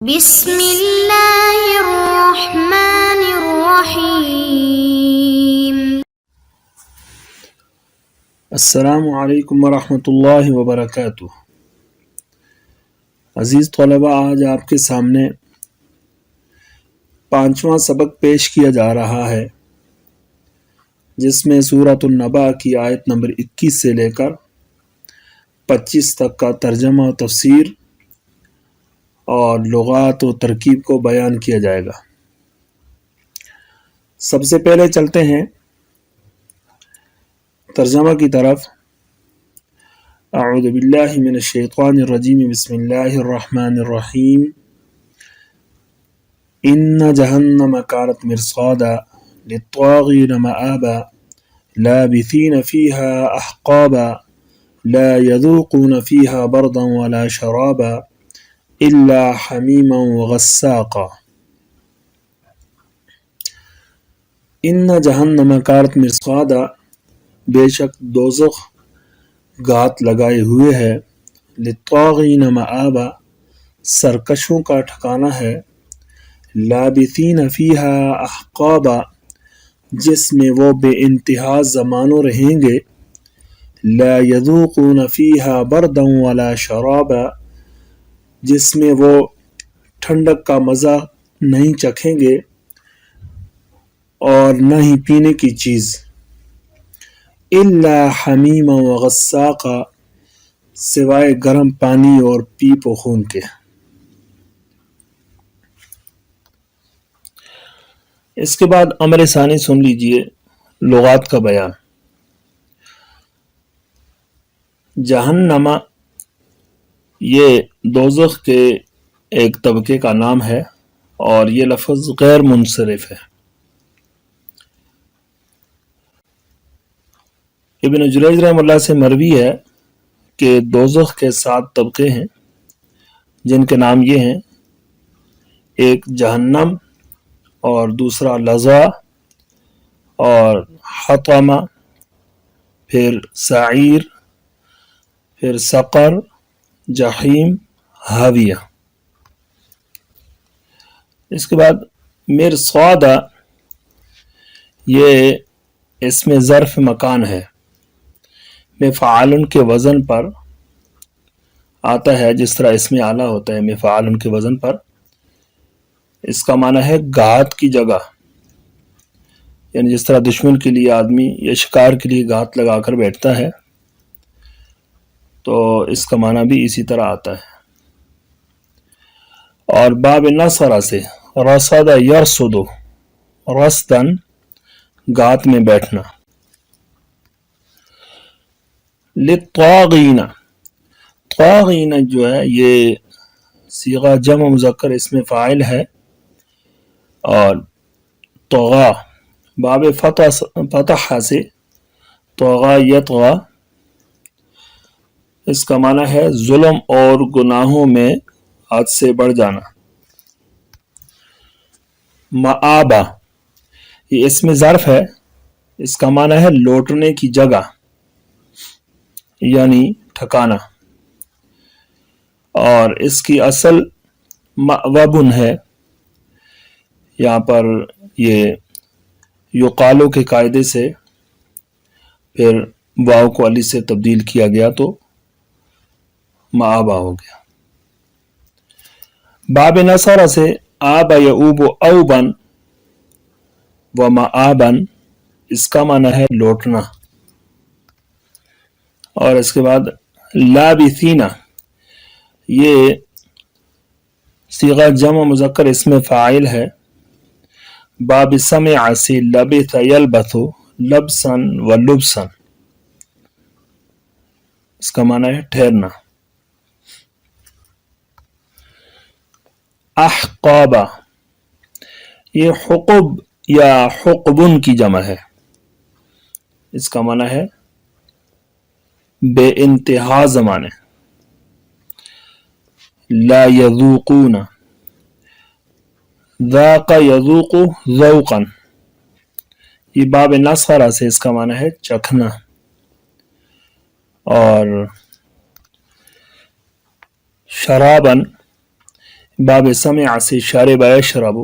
بسم اللہ الرحمن الرحیم۔ السلام علیکم ورحمۃ اللہ وبرکاتہ۔ عزیز طلباء، آج آپ کے سامنے 5واں سبق پیش کیا جا رہا ہے، جس میں سورۃ النبأ کی آیت نمبر 21 سے لے کر 25 تک کا ترجمہ و تفسیر اور لغات و ترکیب کو بیان کیا جائے گا۔ سب سے پہلے چلتے ہیں ترجمہ کی طرف۔ اعوذ باللہ من الشیطان الرجیم، بسم اللہ الرحمن الرحیم۔ ان جہنم کانت مرصادا للطاغین مآبا لابثین فیہا احقابا لا یذوقون فیہا بردا ولا شرابا الا حمیما وغساقا۔ ان جہنم کانت مرصادا، بے شک دوزخ گھات لگائے ہوئے ہے، للطاغین مآبا، سرکشوں کا ٹھکانہ ہے، لابثین فیہا احقابا، جس میں وہ بے انتہا زمانوں رہیں گے، لا یذوقون فیہا بردا ولا شرابا، جس میں وہ ٹھنڈک کا مزہ نہیں چکھیں گے اور نہ ہی پینے کی چیز، الا حمیما وغساقا، سوائے گرم پانی اور پیپ و خون کے۔ اس کے بعد امر ثانی سن لیجئے، لغات کا بیان۔ جہنم یہ دوزخ کے ایک طبقے کا نام ہے اور یہ لفظ غیر منصرف ہے۔ ابن جریج رحمہ اللہ سے مروی ہے کہ دوزخ کے 7 طبقے ہیں، جن کے نام یہ ہیں: ایک جہنم، اور دوسرا لظا، اور حطمہ، پھر سعیر، پھر سقر، جحیم، ہاویہ۔ اس کے بعد مرصادا، یہ اسم ظرف مکان ہے، مفعول کے وزن پر آتا ہے، جس طرح اسم اعلیٰ ہوتا ہے مفعول کے وزن پر۔ اس کا معنی ہے گھات کی جگہ، یعنی جس طرح دشمن کے لیے آدمی یا شکار کے لیے گھات لگا کر بیٹھتا ہے، تو اس کا معنی بھی اسی طرح آتا ہے۔ اور باب نصر سے رصد یرصد، رصدن، گھات میں بیٹھنا۔ للطاغین، طاغین جو ہے یہ صیغہ جمع مذکر اسم فاعل ہے، اور طغا باب فتح سے طغا یطغا، اس کا معنی ہے ظلم اور گناہوں میں حد سے بڑھ جانا۔ مآبا، یہ اسم ظرف ہے، اس کا معنی ہے لوٹنے کی جگہ، یعنی ٹھکانہ، اور اس کی اصل مأوبن ہے۔ یہاں پر یہ یقالو کے قاعدے سے پھر واو کو الف سے تبدیل کیا گیا تو مآبا ہو گیا۔ باب نصر سے آب یعوب اوبن و مآبن، اس کا معنی ہے لوٹنا۔ اور اس کے بعد لابثین، یہ صیغہ جمع مذکر اسم فاعل ہے، باب سمع سے لبث یلبث لبسا و لبسا، اس کا معنی ہے ٹھہرنا۔ احقابا، یہ حقب یا حقبن کی جمع ہے، اس کا معنی ہے بے انتہا زمانے۔ لا یذوقون، ذاق یذوق ذوقا، یہ باب نصر سے اس کا معنی ہے چکھنا۔ اور شرابن، باب سمع سے شارب یشرب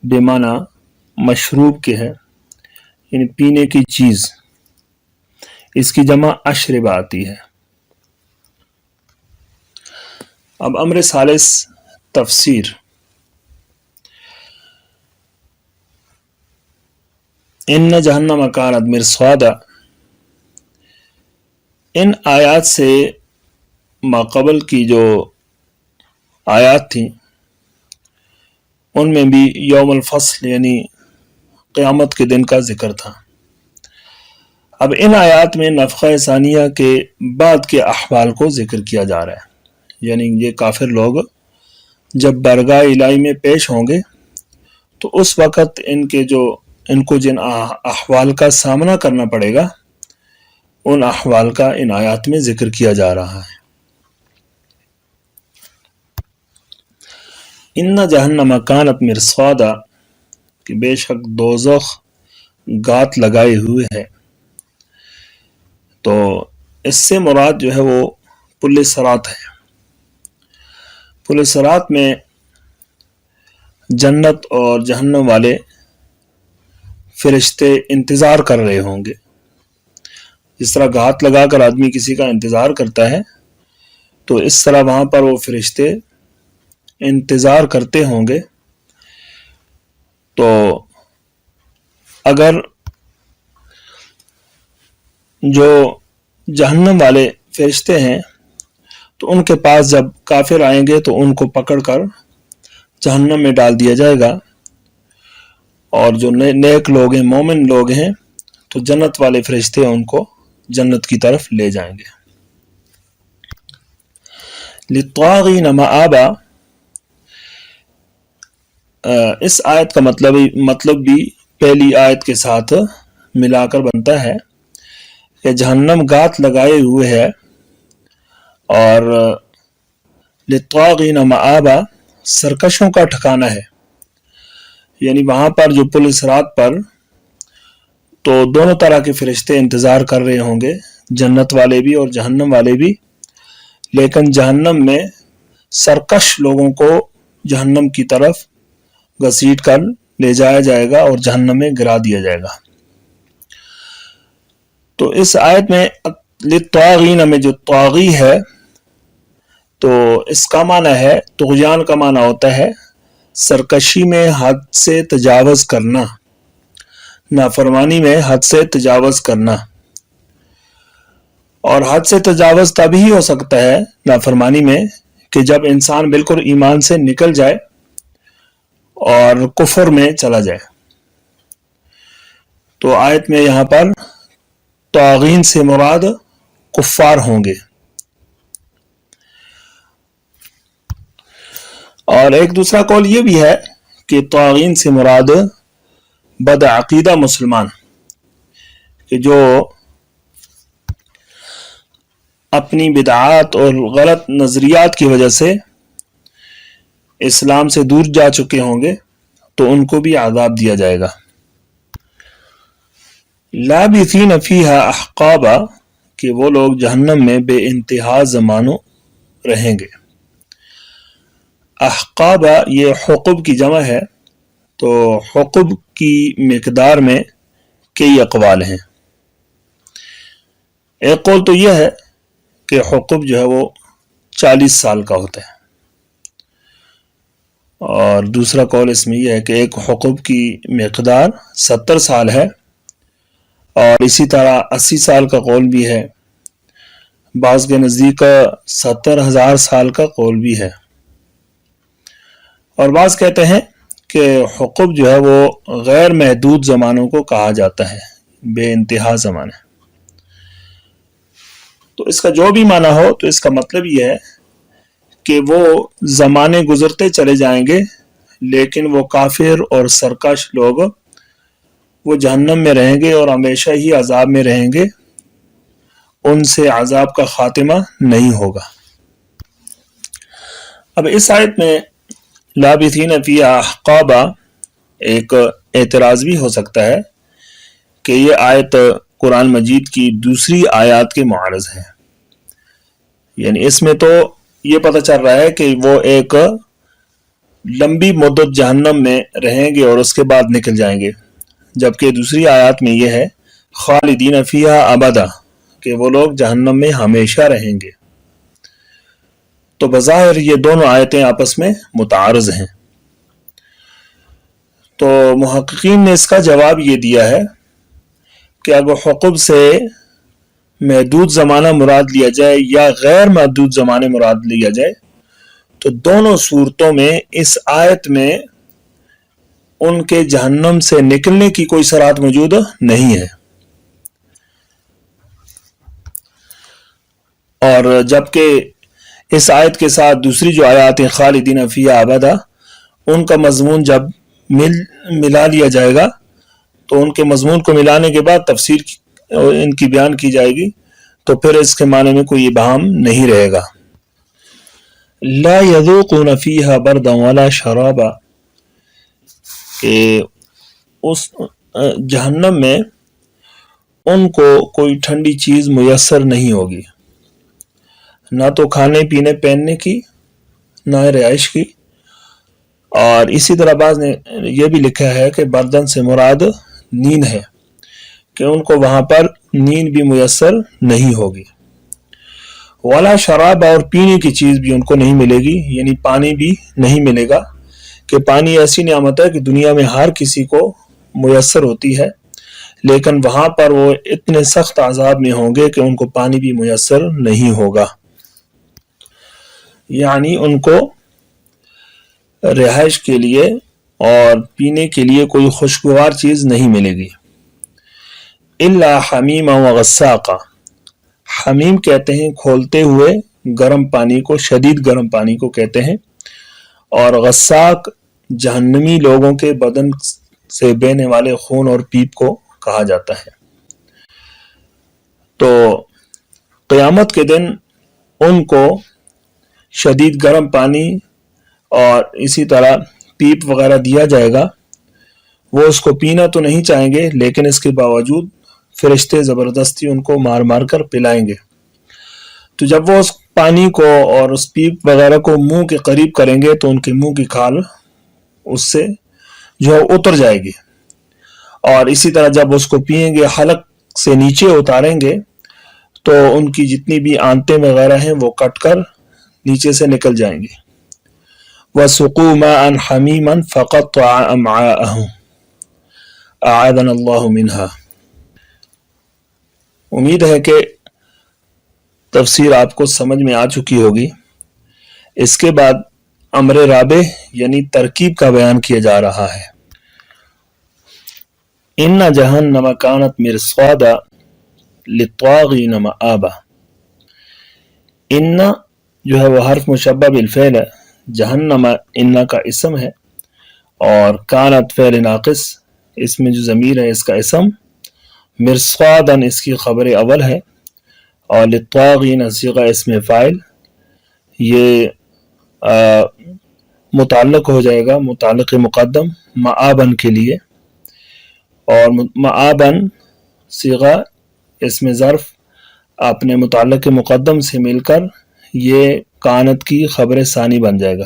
بمانا مشروب کے ہے، یعنی پینے کی چیز، اس کی جمع اشربہ آتی ہے۔ اب امر ثالث تفسیر۔ ان جہنم کانت مرصادا، ان آیات سے ماقبل کی جو آیات تھیں ان میں بھی یوم الفصل یعنی قیامت کے دن کا ذکر تھا۔ اب ان آیات میں نفخہ ثانیہ کے بعد کے احوال کو ذکر کیا جا رہا ہے، یعنی یہ کافر لوگ جب بارگاہ الہی میں پیش ہوں گے تو اس وقت ان کو جن احوال کا سامنا کرنا پڑے گا ان احوال کا ان آیات میں ذکر کیا جا رہا ہے۔ ان جہنم کانت مرصادا، کہ بے شک دوزخ گات لگائے ہوئے ہے، تو اس سے مراد جو ہے وہ پل صراط ہے۔ پل صراط میں جنت اور جہنم والے فرشتے انتظار کر رہے ہوں گے، جس طرح گھات لگا کر آدمی کسی کا انتظار کرتا ہے تو اس طرح وہاں پر وہ فرشتے انتظار کرتے ہوں گے۔ تو اگر جو جہنم والے فرشتے ہیں تو ان کے پاس جب کافر آئیں گے تو ان کو پکڑ کر جہنم میں ڈال دیا جائے گا، اور جو نیک لوگ ہیں، مومن لوگ ہیں، تو جنت والے فرشتے ان کو جنت کی طرف لے جائیں گے۔ للطاغین مآبا، اس آیت کا مطلب بھی پہلی آیت کے ساتھ ملا کر بنتا ہے کہ جہنم گات لگائے ہوئے ہے، اور للطاغین مآبا سرکشوں کا ٹھکانہ ہے، یعنی وہاں پر جو پل صراط پر تو دونوں طرح کے فرشتے انتظار کر رہے ہوں گے، جنت والے بھی اور جہنم والے بھی، لیکن جہنم میں سرکش لوگوں کو جہنم کی طرف گھسیٹ کر لے جایا جائے گا اور جہنم میں گرا دیا جائے گا۔ تو اس آیت میں للطاغین میں جو طاغی ہے تو اس کا معنی ہے، طغیان کا معنی ہوتا ہے سرکشی میں حد سے تجاوز کرنا، نافرمانی میں حد سے تجاوز کرنا، اور حد سے تجاوز تبھی ہو سکتا ہے نافرمانی میں کہ جب انسان بالکل ایمان سے نکل جائے اور کفر میں چلا جائے۔ تو آیت میں یہاں پر طاغین سے مراد کفار ہوں گے۔ اور ایک دوسرا قول یہ بھی ہے کہ طاغین سے مراد بد عقیدہ مسلمان، کہ جو اپنی بدعات اور غلط نظریات کی وجہ سے اسلام سے دور جا چکے ہوں گے تو ان کو بھی عذاب دیا جائے گا۔ لابثین فیہا احقابا، کہ وہ لوگ جہنم میں بے انتہا زمانوں رہیں گے۔ احقابا یہ حقب کی جمع ہے، تو حقب کی مقدار میں کئی اقوال ہیں۔ ایک قول تو یہ ہے کہ حقب جو ہے وہ 40 سال کا ہوتا ہے، اور دوسرا قول اس میں یہ ہے کہ ایک حقب کی مقدار 70 سال ہے، اور اسی طرح 80 سال کا قول بھی ہے، بعض کے نزدیک 70,000 سال کا قول بھی ہے، اور بعض کہتے ہیں کہ حقب جو ہے وہ غیر محدود زمانوں کو کہا جاتا ہے، بے انتہا زمانے۔ تو اس کا جو بھی معنی ہو تو اس کا مطلب یہ ہے کہ وہ زمانے گزرتے چلے جائیں گے، لیکن وہ کافر اور سرکش لوگ وہ جہنم میں رہیں گے اور ہمیشہ ہی عذاب میں رہیں گے، ان سے عذاب کا خاتمہ نہیں ہوگا۔ اب اس آیت میں لابثین فیہا احقابا ایک اعتراض بھی ہو سکتا ہے کہ یہ آیت قرآن مجید کی دوسری آیات کے معارض ہے، یعنی اس میں تو یہ پتہ چل رہا ہے کہ وہ ایک لمبی مدت جہنم میں رہیں گے اور اس کے بعد نکل جائیں گے، جبکہ دوسری آیات میں یہ ہے خالدین فیہا ابدا کہ وہ لوگ جہنم میں ہمیشہ رہیں گے۔ تو بظاہر یہ دونوں آیتیں آپس میں متعارض ہیں۔ تو محققین نے اس کا جواب یہ دیا ہے کہ اگر حقب سے محدود زمانہ مراد لیا جائے یا غیر محدود زمانے مراد لیا جائے تو دونوں صورتوں میں اس آیت میں ان کے جہنم سے نکلنے کی کوئی صراحت موجود نہیں ہے، اور جبکہ اس آیت کے ساتھ دوسری جو آیات ہیں خالدین فیہا ابدا ان کا مضمون جب ملا لیا جائے گا تو ان کے مضمون کو ملانے کے بعد تفسیر ان کی بیان کی جائے گی، تو پھر اس کے معنی میں کوئی ابہام نہیں رہے گا۔ لا یذوقون فیہا بردا ولا شرابا کہ اس جہنم میں ان کو کوئی ٹھنڈی چیز میسر نہیں ہوگی، نہ تو کھانے پینے پہننے کی نہ رہائش کی، اور اسی طرح بعض نے یہ بھی لکھا ہے کہ بردن سے مراد نیند ہے کہ ان کو وہاں پر نیند بھی میسر نہیں ہوگی۔ ولا شراب اور پینے کی چیز بھی ان کو نہیں ملے گی، یعنی پانی بھی نہیں ملے گا کہ پانی ایسی نعمت ہے کہ دنیا میں ہر کسی کو میسر ہوتی ہے، لیکن وہاں پر وہ اتنے سخت عذاب میں ہوں گے کہ ان کو پانی بھی میسر نہیں ہوگا، یعنی ان کو رہائش کے لیے اور پینے کے لیے کوئی خوشگوار چیز نہیں ملے گی۔ الا حمیما وغساقا، حمیم کہتے ہیں کھولتے ہوئے گرم پانی کو، شدید گرم پانی کو کہتے ہیں، اور غساق جہنمی لوگوں کے بدن سے بہنے والے خون اور پیپ کو کہا جاتا ہے۔ تو قیامت کے دن ان کو شدید گرم پانی اور اسی طرح پیپ وغیرہ دیا جائے گا، وہ اس کو پینا تو نہیں چاہیں گے لیکن اس کے باوجود فرشتے زبردستی ان کو مار مار کر پلائیں گے۔ تو جب وہ اس پانی کو اور اس پیپ وغیرہ کو منہ کے قریب کریں گے تو ان کے منہ کی کھال اس سے جو ہے اتر جائے گی، اور اسی طرح جب اس کو پیئیں گے حلق سے نیچے اتاریں گے تو ان کی جتنی بھی آنتیں وغیرہ ہیں وہ کٹ کر نیچے سے نکل جائیں گی۔ وَسُقُوا مَاءً حَمِيمًا فَقَطَّعَ أَمْعَاءَهُمْ أَعَاذَنَا اللَّهُ مِنْهَا۔ امید ہے کہ تفسیر آپ کو سمجھ میں آ چکی ہوگی۔ اس کے بعد امر رابع یعنی ترکیب کا بیان کیا جا رہا ہے۔ ان جہنم کانت مرصادا للطاغین مآبا، ان جو ہے وہ حرف مشبہ بالفعل ہے، جہنم ان کا اسم ہے، اور کانت فعل ناقص، اس میں جو ضمیر ہے اس کا اسم، مرصاداً اس کی خبر اول ہے، اور للطاغین صیغہ اسم فاعل، یہ متعلق ہو جائے گا متعلق مقدم مآباً کے لیے، اور مآباً صیغہ اسم ظرف اپنے متعلق مقدم سے مل کر یہ کانت کی خبر ثانی بن جائے گا۔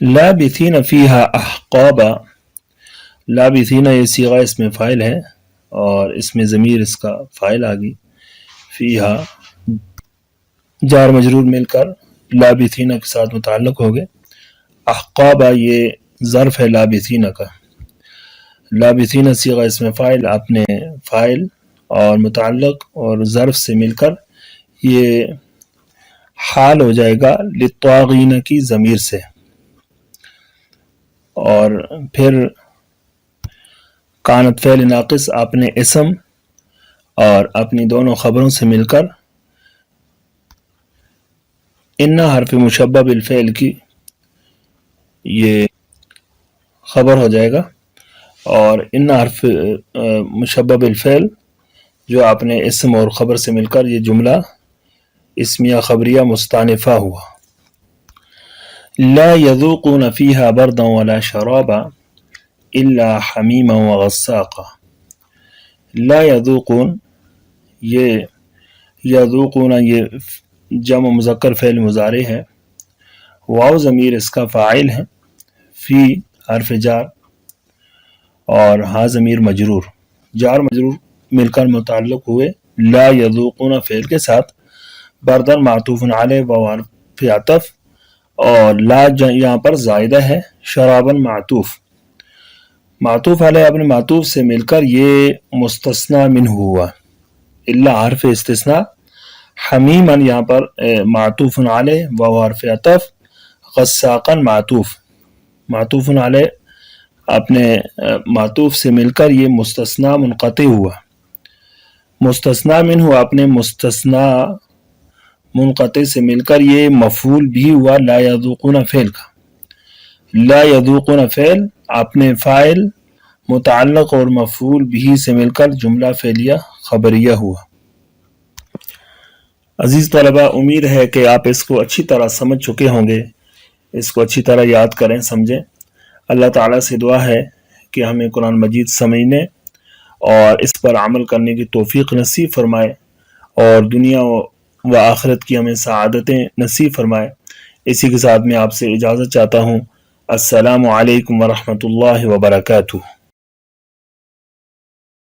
لابثین فیہا احقابا، لابثین یہ صیغہ اسم فاعل ہے اور اس میں ضمیر اس کا فاعل آگی، فیہا جار مجرور مل کر لابثین کے ساتھ متعلق ہو گئے، احقابا یہ ظرف ہے لابثین کا، لابثین صیغہ اسم فاعل اپنے فاعل اور متعلق اور ظرف سے مل کر یہ حال ہو جائے گا للطاغین کی ضمیر سے، اور پھر کانت فعل ناقص اپنے اسم اور اپنی دونوں خبروں سے مل کر ان حرف مشبہ بالفعل کی یہ خبر ہو جائے گا، اور ان حرف مشبہ بالفعل جو اپنے اسم اور خبر سے مل کر یہ جملہ اسمیہ خبریہ مستانفہ ہوا۔ لا یذوقون فیہا بردا ولا شرابا الا حمیما وغساقا، لا یذوقون، یہ یذوقون یہ جمع مذکر فعل مضارع ہے، واو ضمیر اس کا فاعل ہے، فی حرف جار اور ہا ضمیر مجرور، جار مجرور مل کر متعلق ہوئے لا یذوقون فعل کے ساتھ، بردن معطوف علیہ و حرف عطف، اور لا یہاں پر زائدہ ہے، شرابن معطوف علیہ اپنے معطوف سے مل کر یہ مستثنی منہ ہوا، الا حرف استثناء، حمیمن یہاں پر معطوف علیہ و حرف عطف، غساقن معطوف علیہ اپنے معطوف سے مل کر یہ مستثنی منقطع ہوا، مستثنی منہ اپنے مستثنی منقطع سے مل کر یہ مفعول بھی ہوا لا یذوقون فعل کا، لا یذوقون فعل اپنے فاعل متعلق اور مفعول بھی سے مل کر جملہ فعلیہ خبریہ ہوا۔ عزیز طلبہ، امید ہے کہ آپ اس کو اچھی طرح سمجھ چکے ہوں گے، اس کو اچھی طرح یاد کریں، سمجھیں۔ اللہ تعالیٰ سے دعا ہے کہ ہمیں قرآن مجید سمجھنے اور اس پر عمل کرنے کی توفیق نصیب فرمائے، اور دنیا و آخرت کی ہمیں سعادتیں نصیب فرمائے۔ اسی کے ساتھ میں آپ سے اجازت چاہتا ہوں۔ السلام علیکم ورحمۃ اللہ وبرکاتہ۔